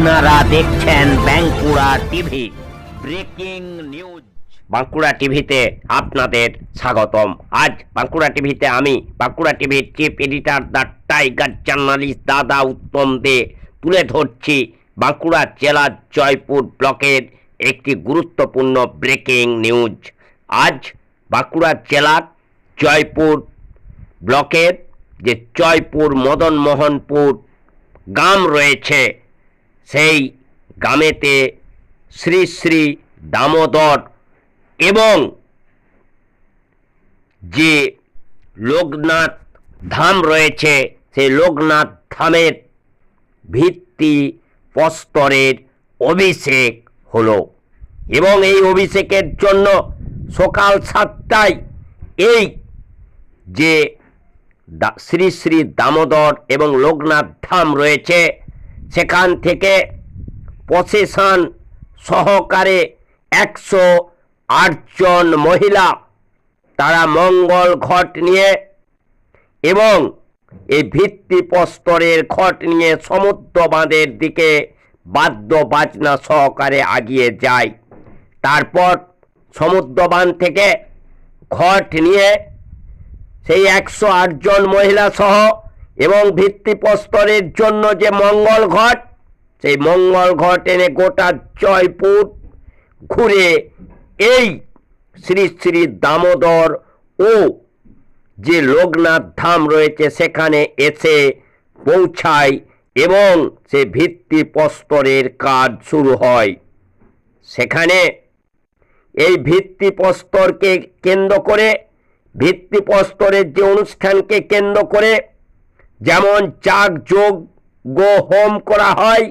আপনারা দেখছেন Bankura TV breaking news. Bankura টিভিতে আপনাদের স্বাগতম। আজ বাঁকুড়া টিভিতে আমি বাঁকুড়া টিভির chief editor the tiger journalist দাদা উত্তম দে তুলে ধরছি বাঁকুড়া জেলার জয়পুর ব্লকের একটি গুরুত্বপূর্ণ ব্রেকিং নিউজ। আজ বাঁকুড়া জেলার জয়পুর ব্লকের যে জয়পুর মদনমোহনপুর গ্রাম রয়েছে, সেই গ্রামেতে শ্রী শ্রী দামোদর এবং যে লোকনাথ ধাম রয়েছে, সেই লোকনাথ ধামের ভিত্তি প্রস্তরের অভিষেক হলো এবং এই অভিষেকের জন্য সকাল 7টায় এই যে শ্রী শ্রী দামোদর এবং লোকনাথ ধাম রয়েছে সেখান থেকে প্রসেশন সহকারে 108 জন মহিলা তারা মঙ্গল ঘট নিয়ে এবং এই ভিত্তি প্রস্তরের ঘট নিয়ে সমুদ্র বাঁধের দিকে বাদ্য বাজনা সহকারে এগিয়ে যায়। তারপর সমুদ্র বাঁধ থেকে ঘট নিয়ে সেই 108 জন মহিলা সহ এবং ভিত্তিপ্রস্তরের জন্য যে মঙ্গল ঘট, সেই মঙ্গল ঘট এনে গোটা জয়পুর ঘুরে এই শ্রী শ্রী দামোদর ও যে লোকনাথ ধাম রয়েছে সেখানে এসে পৌঁছায় এবং সে ভিত্তিপ্রস্তরের কাজ শুরু হয়। সেখানে এই ভিত্তিপ্রস্তরকে কেন্দ্র করে, ভিত্তিপ্রস্তরের যে অনুষ্ঠানকে কেন্দ্র করে যেমন যাগযজ্ঞ হোম করা হয়,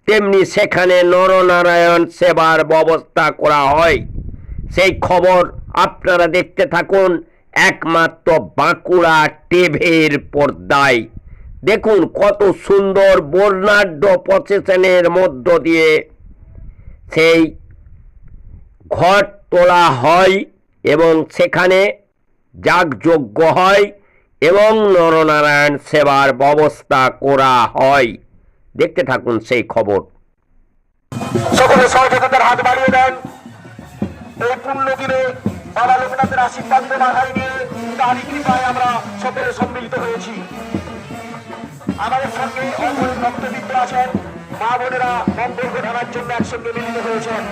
তেমনি সেখানে নরনারায়ণ সেবার ব্যবস্থা করা হয়। সেই খবর আপনারা দেখতে থাকুন একমাত্র বাঁকুড়া টিভির পর্দায়। দেখুন কত সুন্দর বর্ণাঢ্য প্রসেশনের মধ্য দিয়ে সেই ঘট তোলা হয় এবং সেখানে যাগযজ্ঞ হয় এবং নরনারায়ণ সেবার ব্যবস্থা করা হয়। দেখতে থাকুন সেই খবর। সকলে সহযোগিতার হাত বাড়িয়ে দেন। এই পূর্ণ দিনে বাবা লোকনাথের আশীর্বাদ মাথায় নিয়ে তারই কৃপায় আমরা সকলে সম্মিলিত হয়েছি। আমাদের সঙ্গে অনেক ভক্তবৃন্দ আছেন, মা বোনেরা মঙ্গল ঘটানোর জন্য একসঙ্গে মিলিত হয়েছেন।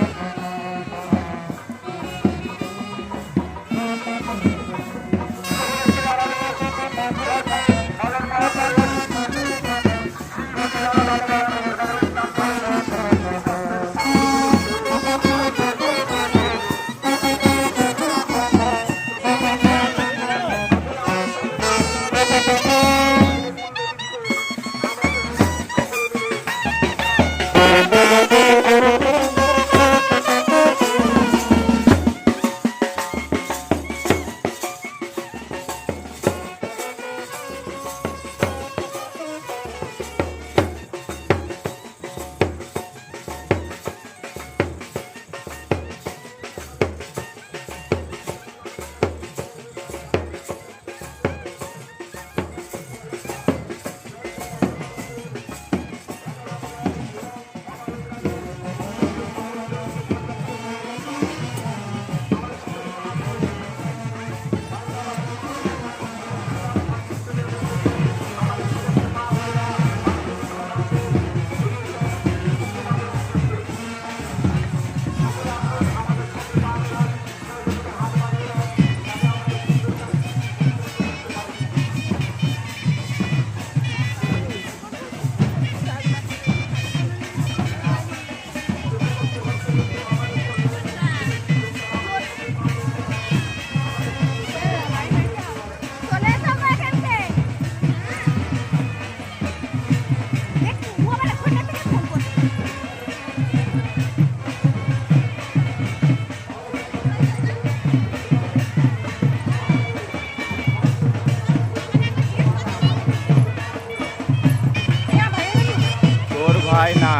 হয় না,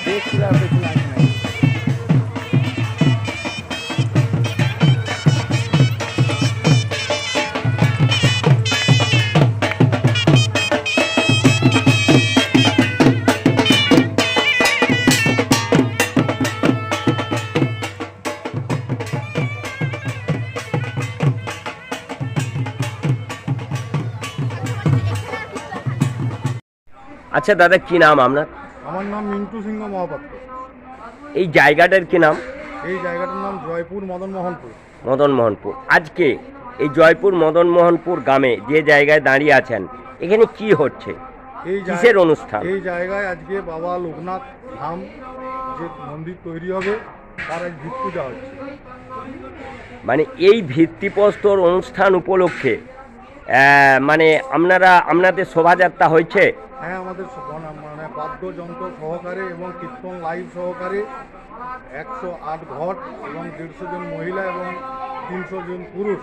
দেখছিলাম দেখি লাগে না। আচ্ছা দাদা, কি নাম আপনার? আমার নাম মিন্টু সিংহ মহাপাত্র। এই জায়গাটার কি নাম? এই জায়গাটার নাম জয়পুর মদনমোহনপুর। মদনমোহনপুর। আজকে এই জয়পুর মদনমোহনপুর গ্রামে যে জায়গায় দাঁড়িয়ে আছেন, এখানে কি হচ্ছে? কিসের অনুষ্ঠান? এই জায়গায় আজকে বাবা লোকনাথ ধাম যে মন্দির তৈরি হবে তার আজ ভিত পূজা হচ্ছে। মানে এই ভিত্তিপ্রস্তর অনুষ্ঠান উপলক্ষে মানে আপনাদের শোভাযাত্রা হয়েছে? হ্যাঁ, আমাদের মানে বাদ্যযন্ত্র সহকারে এবং কীর্তন লাইভ সহকারে 108 ঘট এবং 150 জন মহিলা এবং 300 জন পুরুষ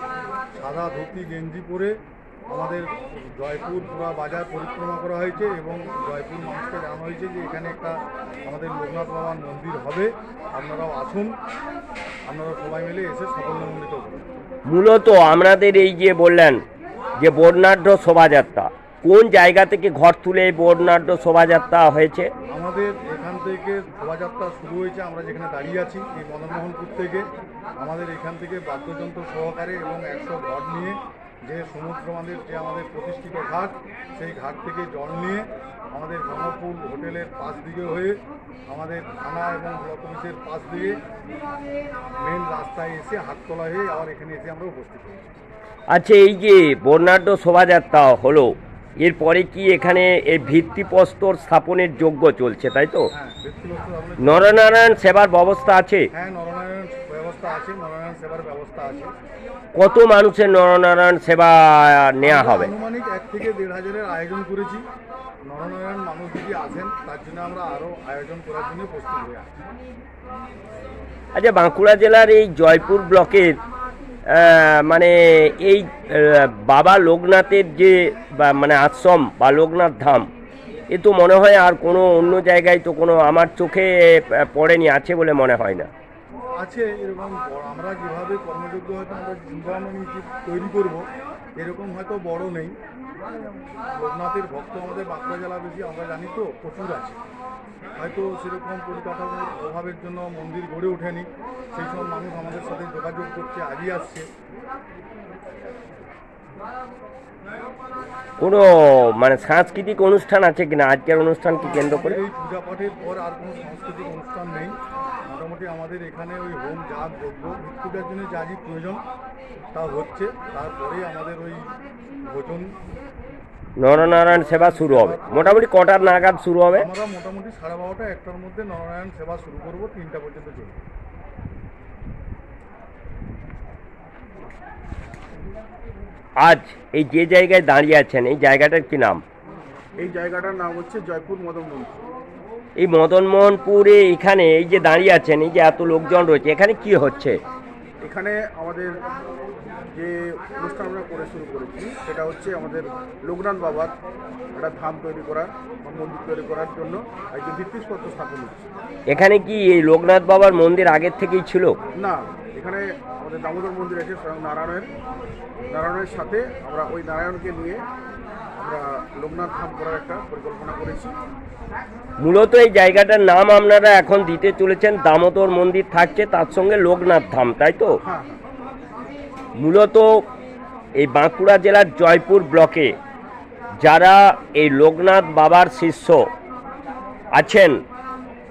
সাদা ধুতি গেঞ্জি পরে আমাদের জয়পুর পুরা বাজার পরিক্রমা করা হয়েছে এবং জয়পুর মানুষকে জানানো হয়েছে যে এখানে একটা আমাদের লোকনাথ বাবার মন্দির হবে, আপনারাও আসুন, আপনারা সবাই মিলে এসে সাফল্যমণ্ডিত করুন। মূলত আপনাদের এই যে বললেন যে বর্ণাঢ্য শোভাযাত্রা, কোন জায়গা থেকে ঘর তুলে এই বর্ণাঢ্য শোভাযাত্রা হয়েছে? আমাদের এখান থেকে শোভাযাত্রা শুরু হয়েছে, আমরা যেখানে দাঁড়িয়ে আছি এই মদনমোহনপুর থেকে। আমাদের এখান থেকে বাদ্যযন্ত্র সহকারে এবং 100 ঘট নিয়ে যে সমুদ্র বাঁধের যে আমাদের প্রতিষ্ঠিত ঘাট, সেই ঘাট থেকে জল নিয়ে আমাদের জনপুর হোটেলের পাশ দিকে হয়ে আমাদের থানা এবং ব্লক অফিসের পাশ দিয়ে মেন রাস্তায় এসে হাটতলা হয়ে আবার এখানে এসে আমরা উপস্থিত হয়েছি। আচ্ছা, এই যে বর্ণাঢ্য শোভাযাত্রা হলো, এরপরে কি এখানে এই ভিত্তিপ্রস্তর স্থাপনের যোগ্য চলছে, তাই তো? হ্যাঁ, ব্যক্তিগত আপনার নরনারায়ণ সেবার ব্যবস্থা আছে? হ্যাঁ, নরনারায়ণ ব্যবস্থা আছে, নরনারায়ণ সেবার ব্যবস্থা আছে। কত মানুষের নরনারায়ণ সেবা নেওয়া হবে? আনুমানিক 1 থেকে 1.5 হাজারের আয়োজন করেছি। নরনারায়ণ মানুষ যদি আসেন তার জন্য আমরা আরও আয়োজন করার জন্য প্রস্তুত হয়ে আছি। আচ্ছা, বাঁকুড়া জেলার এই জয়পুর ব্লকের মানে এই বাবা লোকনাথের যে মানে আশ্রম বা লোকনাথ ধাম, এ তো মনে হয় আর কোনো অন্য জায়গায় তো কোনো আমার চোখে পড়েনি, আছে বলে মনে হয় না। আছে এরকম আমরা যেভাবে কর্মযোগ্য হয়তো আমরা চিন্তাভাবনা নিয়ে তৈরি করব, এরকম হয়তো বড় নেই। লোকনাথের ভক্ত আমাদের বাঁকুড়া জেলা বেশি, আমরা জানি তো প্রচুর আছে। হয়তো সেরকম পরিকাঠামোর অভাবের জন্য মন্দির গড়ে ওঠেনি, সেই সব মানুষ আমাদের সাথে যোগাযোগ করছে, আগিয়ে আসছে। কোনো মানে সাংস্কৃতিক অনুষ্ঠান আছে কিনা আজকের অনুষ্ঠানকে কেন্দ্র করে? এই পূজা পাঠের পর আর কোনো সাংস্কৃতিক অনুষ্ঠান নেই। মোটামুটি আমাদের এখানে ওই হোম যাগ যজ্ঞ মৃত্যুটার জন্য যা যা প্রয়োজন তা হচ্ছে, তারপরে আমাদের ওই ভোজন নরনারায়ণ সেবা শুরু হবে। মোটামুটি কটার নাগাদ শুরু হবে? আমরা মোটামুটি 12:30 1টার মধ্যে নরনারায়ণ সেবা শুরু করব, 3টা পর্যন্ত চলবে। আজ এই যে জায়গায় দাঁড়িয়ে আছেন, এই জায়গাটার কি নাম? এই জায়গাটার নাম হচ্ছে জয়পুর মদনমোহনপুর। এই মদনমোহনপুরে এখানে এই যে দাঁড়িয়ে আছেন, এই যে এত লোকজন রয়েছে, এখানে কি হচ্ছে? এখানে আমাদের যে অনুষ্ঠান আমরা করে শুরু করেছি সেটা হচ্ছে আমাদের লোকনাথ বাবার একটা ধাম তৈরি করা বা মন্দির তৈরি করার জন্য একটি ভিত্তিপ্রস্তর স্থাপন হচ্ছে। এখানে কি এই লোকনাথ বাবার মন্দির আগের থেকেই ছিল? না, এখানে আমাদের দামোদর মন্দির আছে স্বয়ং নারায়ণের সাথে আমরা ওই নারায়ণকে নিয়ে আমরা লোকনাথ ধাম করার একটা পরিকল্পনা করেছি। মূলত এই জায়গাটার নাম আপনারা এখন দিতে চলেছেন, দামোদর মন্দির থাকছে, তার সঙ্গে লোকনাথ ধাম, তাই তো? হ্যাঁ, মূলত এই বাঁকুড়া জেলার জয়পুর ব্লকে যারা এই লোকনাথ বাবার শিষ্য আছেন,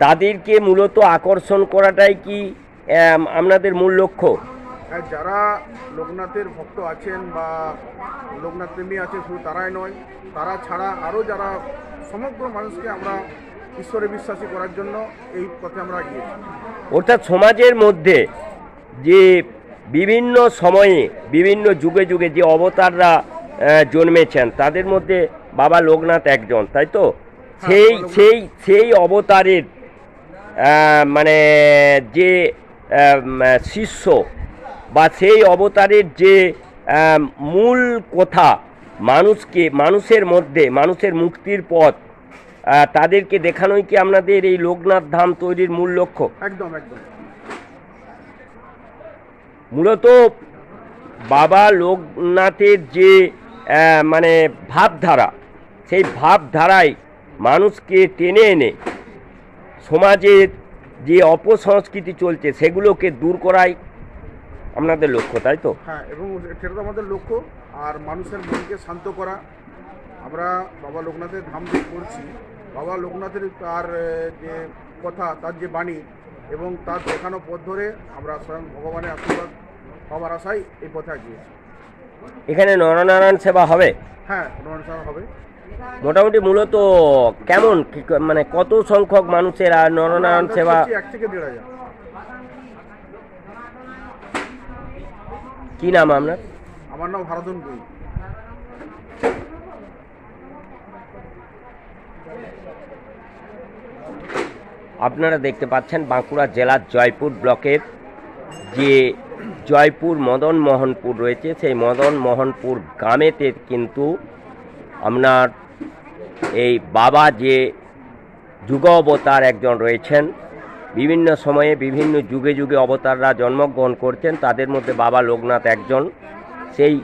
তাদেরকে মূলত আকর্ষণ করাটাই কি আপনাদের মূল লক্ষ্য? হ্যাঁ, যারা লোকনাথের ভক্ত আছেন বা লোকনাথ প্রেমী আছে, শুধু তারাই নয়, তারা ছাড়া আরও যারা সমগ্র মানুষকে আমরা ঈশ্বরে বিশ্বাসী করার জন্য এই পথে আমরা এগিয়েছি। অর্থাৎ সমাজের মধ্যে যে বিভিন্ন সময়ে বিভিন্ন যুগে যুগে যে অবতাররা জন্মেছেন, তাদের মধ্যে বাবা লোকনাথ একজন, তাই তো? সেই সেই সেই অবতারের মানে যে শিষ্য বা সেই অবতারের যে মূল কথা, মানুষের মধ্যে মানুষের মুক্তির পথ, তাদেরকে দেখানোই কি আপনাদের এই লোকনাথ ধাম তৈরির মূল লক্ষ্য? একদম একদম। মূলত বাবা লোকনাথের যে মানে ভাবধারা, সেই ভাবধারায় মানুষকে টেনে এনে সমাজের যে অপসংস্কৃতি চলছে সেগুলোকে দূর করাই আপনাদের লক্ষ্য, তাই তো? হ্যাঁ, এবং সেটা তো আমাদের লক্ষ্য। আর মানুষের মনকে শান্ত করা। আমরা বাবা লোকনাথের ধাম যে করছি বাবা লোকনাথের তার যে কথা, তার যে বাণী এবং তার দেখানো পথ ধরে আমরা স্বয়ং ভগবানের আশীর্বাদ পাওয়ার আশায় এই পথে আগিয়েছি। এখানে নরনারায়ণ সেবা হবে? হ্যাঁ, অনুষ্ঠান হবে। মোটামুটি মূলত কেমন মানে কত সংখ্যক মানুষের আর নরনারায়ণ আমরা সেবা? 1 থেকে 1.5 হাজার। কি নাম আপনার? আমার নাম হারাধন গুই। আপনারা দেখতে পাচ্ছেন বাঁকুড়া জেলার জয়পুর ব্লকের যে জয়পুর মদন মোহনপুর রয়েছে, সেই মদন মোহনপুর গ্রামেতে কিন্তু আপনার এই বাবা যে যুগ অবতার একজন রয়েছেন, বিভিন্ন সময়ে বিভিন্ন যুগে যুগে অবতাররা জন্মগ্রহণ করছেন, তাদের মধ্যে বাবা লোকনাথ একজন। সেই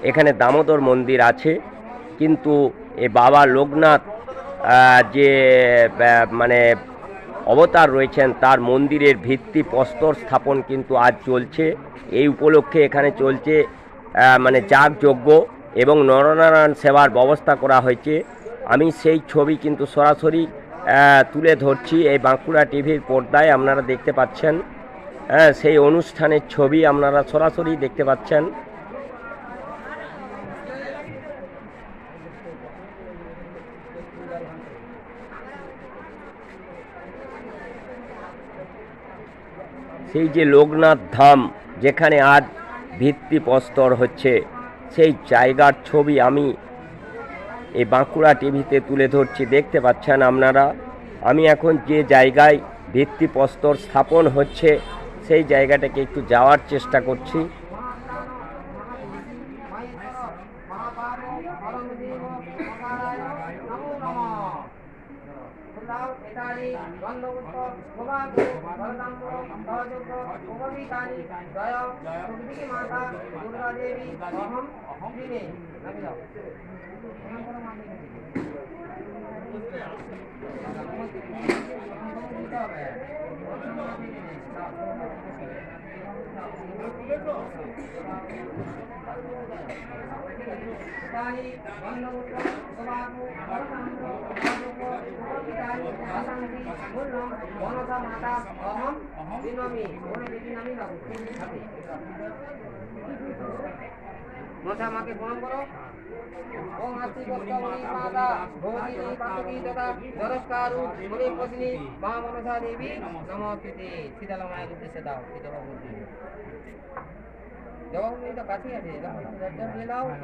এখানে দামোদর মন্দির আছে, কিন্তু এই বাবা লোকনাথ যে মানে অবতার রয়েছেন তার মন্দিরের ভিত্তি প্রস্তর স্থাপন কিন্তু আজ চলছে। এই উপলক্ষে এখানে চলছে মানে যাগযজ্ঞ এবং নরনারায়ণ সেবার ব্যবস্থা করা হয়েছে। আমি সেই ছবি কিন্তু সরাসরি তুলে ধরছি এই বাঁকুড়া টিভির পর্দায়, আপনারা দেখতে পাচ্ছেন। সেই অনুষ্ঠানের ছবি আপনারা সরাসরি দেখতে পাচ্ছেন। সেই যে লোকনাথ ধাম যেখানে আজ ভিত্তি প্রস্তর হচ্ছে, সেই জায়গার ছবি আমি এই বাঁকুড়া টিভিতে তুলে ধরছি, দেখতে পাচ্ছেন আপনারা। আমি এখন যে জায়গায় ভিত্তি প্রস্তর স্থাপন হচ্ছে সেই জায়গাটাকে একটু যাওয়ার চেষ্টা করছি। মাকে প্রণাম করো। ওম আস্তি গোস্তাবলী মাতা ভোজিনী পাতুকি তথা জরস্কারু বলি পত্নী মা মনসা দেবী নমস্তে। শীতলা মায়ের উদ্দেশ্যে দাও জবাবনি তো কাছেই আছে।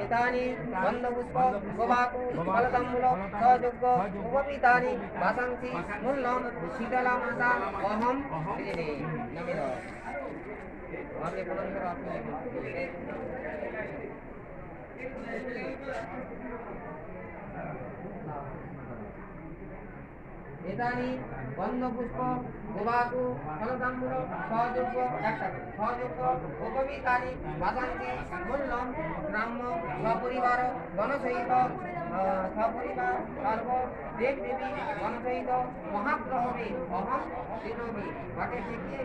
এতানি গন্ধপুষ্প গোবাকু ফলতাম্বুল সযজ্ঞ উপবিতানি বাসাংসি মূল্যম শীতলা মাতা অহম বিলিনে নমির। মাকে প্রণাম করো। আপনি এদানি গন্ধপুষ্প গোবাকু ফলতাম্বুল সযজ্ঞ সযজ্ঞ উপবিতানি বাসান্তি মূল্যম গ্রাম্য সপরিবার গণসহিত সপরিবার সর্ব দেব দেবী গণসহিত মহাগ্রহণে অহম দিনমি। মাকে শিখিয়ে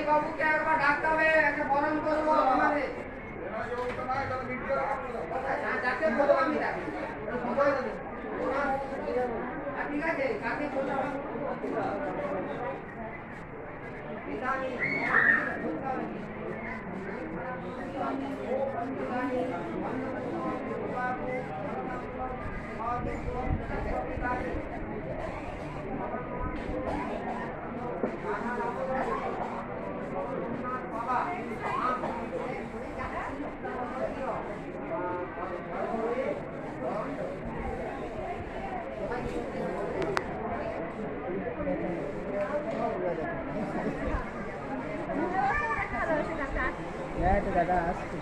বাবুকে একবার ডাকতে হবে, একটা বরণ করবো আমাদের। যাকে বলবো আমি ডাকি, ঠিক আছে? কাকে বলবো? দাদা আসছে।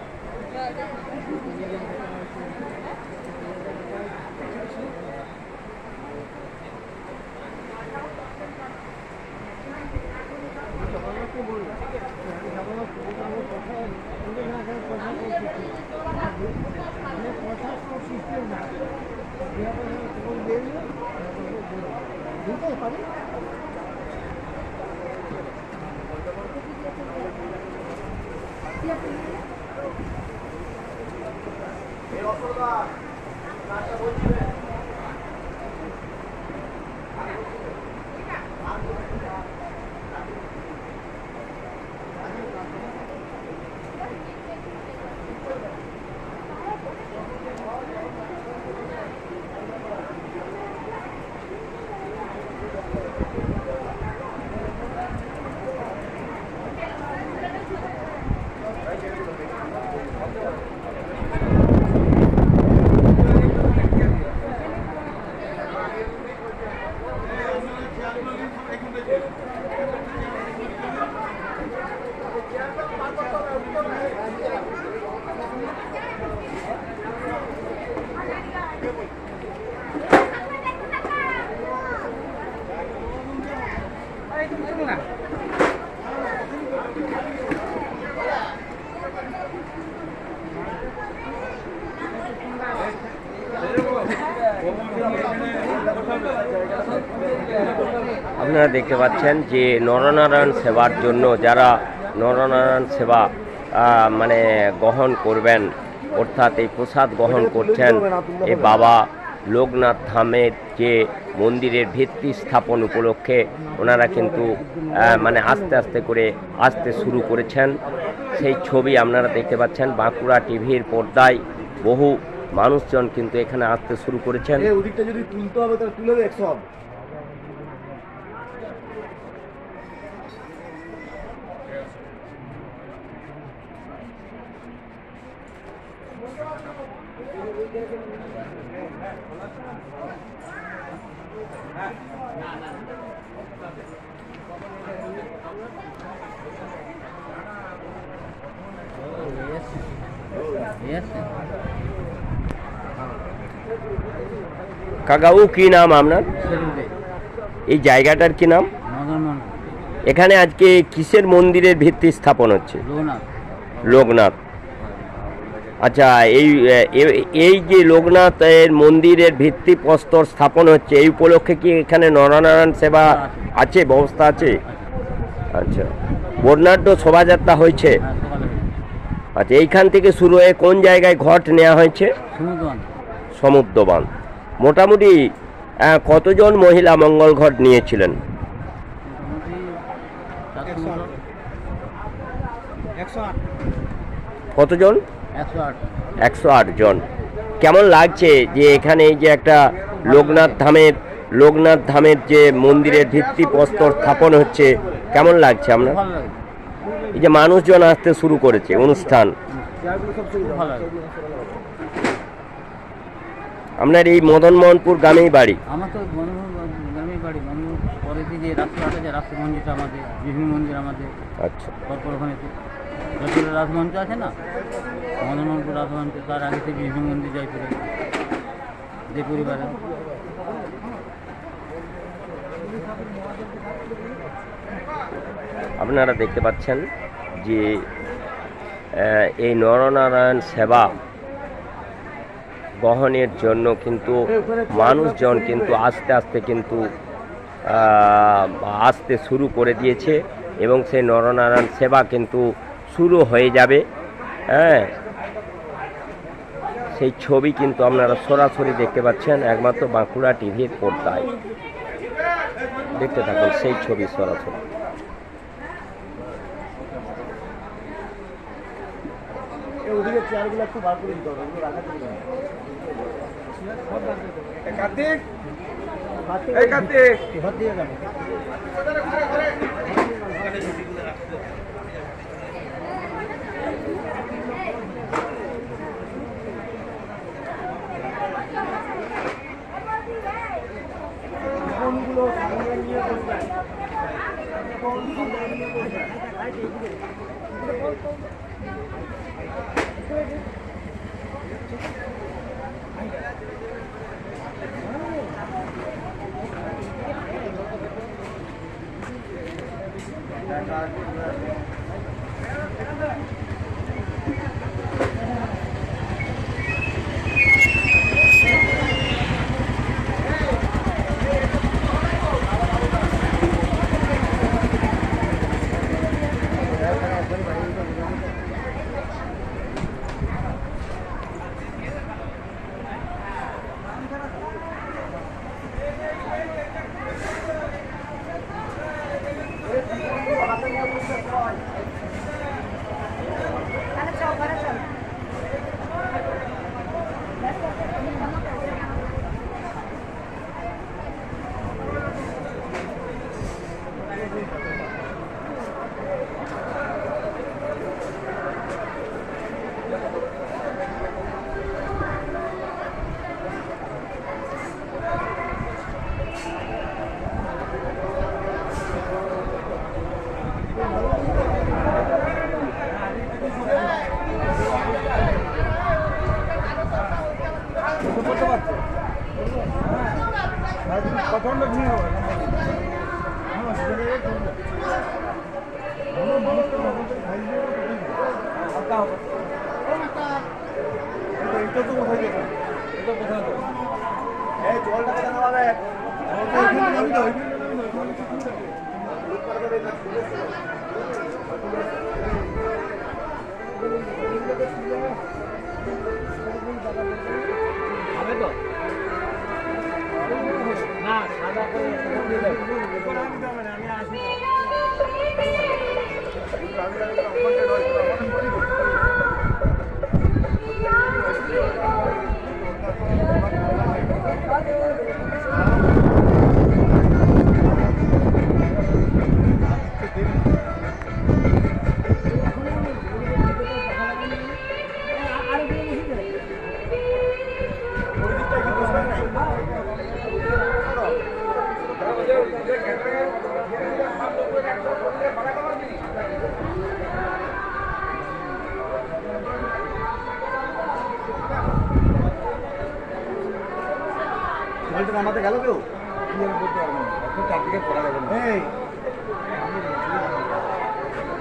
আপনারা দেখতে পাচ্ছেন যে নরনারায়ণ সেবার জন্য যারা নরনারায়ণ সেবা মানে গ্রহণ করবেন, অর্থাৎ এই প্রসাদ গ্রহণ করছেন, এই বাবা লোকনাথ ধামের যে মন্দিরের ভিত্তি স্থাপন উপলক্ষে ওনারা কিন্তু মানে আস্তে আস্তে করে আসতে শুরু করেছেন। সেই ছবি আপনারা দেখতে পাচ্ছেন বাঁকুড়া টিভির পর্দায়। বহু মানুষজন কিন্তু এখানে আসতে শুরু করেছেন। ওদিকটা যদি তুলতে হবে তাহলে তুলে দেখ সব। কাকাউ কি নাম আপনার? এই জায়গাটার কি নাম? এখানে আজকে কিসের মন্দিরের ভিত্তি স্থাপন হচ্ছে? লোকনাথ। আচ্ছা, এই যে লোকনাথের মন্দিরের ভিত্তি প্রস্তর স্থাপন হচ্ছে, এই উপলক্ষে কি এখানে নরনারায়ণ সেবা আছে, ব্যবস্থা আছে? আচ্ছা, বর্ণাঢ্য শোভাযাত্রা হয়েছে। আচ্ছা, এইখান থেকে শুরু হয়ে কোন জায়গায় ঘট নেওয়া হয়েছে? সমুদ্রবান। মোটামুটি কতজন মহিলা মঙ্গল ঘট নিয়েছিলেন? 108 কতজন? 108 জন। কেমন লাগছে যে এখানে এই যে একটা লোকনাথ ধামের যে মন্দিরের ভিত্তি প্রস্তর স্থাপন হচ্ছে, কেমন লাগছে আপনার? এই যে মানুষজন আসতে শুরু করেছে অনুষ্ঠান, আপনার এই মদনমোহনপুর গ্রামেই বাড়ি? আমার তো গ্রামেই বাড়ি, পরে দিয়ে রাস্তাঘাট আছে, রাষ্ট্র মন্দিরটা আমাদের, বিভিন্ন মন্দির আমাদের। আচ্ছা, তারপর ওখানে যশোরের রাজমঞ্চ আছে না, মদনমোহনপুর রাজমঞ্চ, তার আগে থেকে বিভিন্ন মন্দির জয়পুরে যে পরিবারে। আপনারা দেখতে পাচ্ছেন যে এই নরনারায়ণ সেবা গ্রহণের জন্য কিন্তু মানুষজন কিন্তু আস্তে আস্তে কিন্তু আসতে শুরু করে দিয়েছে এবং সেই নরনারায়ণ সেবা কিন্তু শুরু হয়ে যাবে। হ্যাঁ, সেই ছবি কিন্তু আপনারা সরাসরি দেখতে পাচ্ছেন একমাত্র বাঁকুড়া টিভির পর্দায়। দেখতে থাকুন সেই ছবি সরাসরি। ওদিকে চেয়ারগুলো একটু বার করে দিতে হবে, ওগুলো রাখা যাবে না। কার্তিক, এই কার্তিক, ঘর দিয়ে যাবে। ফোনগুলো সামনে নিয়ে বসবেন। প্রচন্ড ভিড় হবে এটা তো কোথায় যাবে এটা কোথায় যাবে এই জলটা কেন হবে হবে তো না সাদা করে আমি আসি নামাতে গেল কেউ চারদিকে পড়া যাবে এই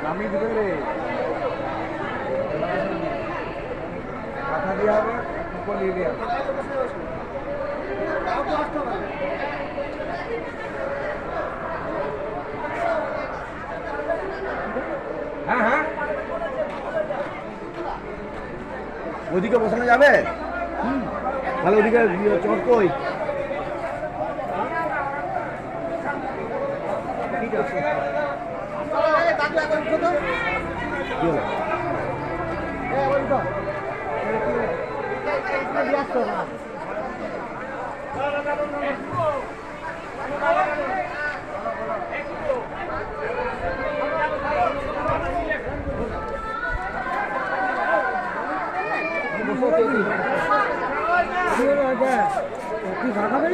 নামিয়ে দিবে রে মাথা দিয়ে হবে উপর নিয়ে দিয়ে হ্যাঁ হ্যাঁ ওদিকে বসানো যাবে তাহলে ওদিকে চট কই ঠিক আছে কি খাবে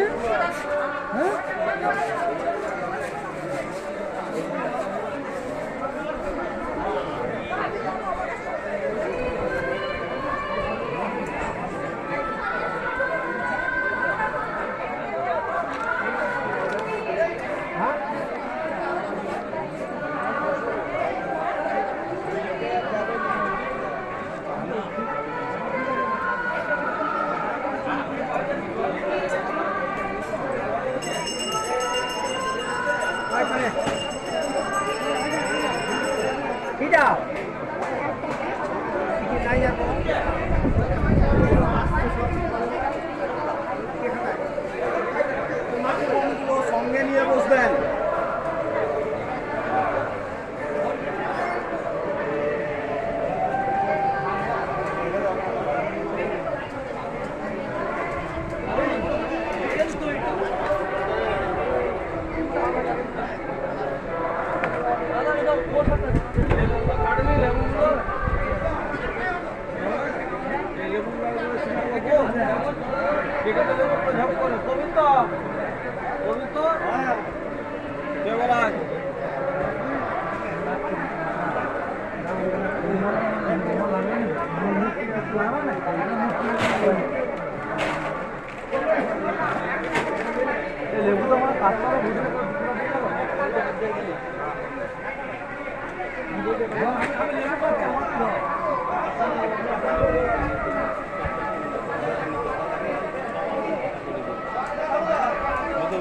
হ্যাঁ সঙ্গে নিয়ে বসবেন লেবু তো আমার কাজ করা বুঝে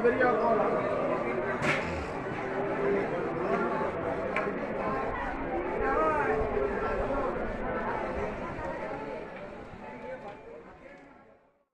বেরিয়ে যাও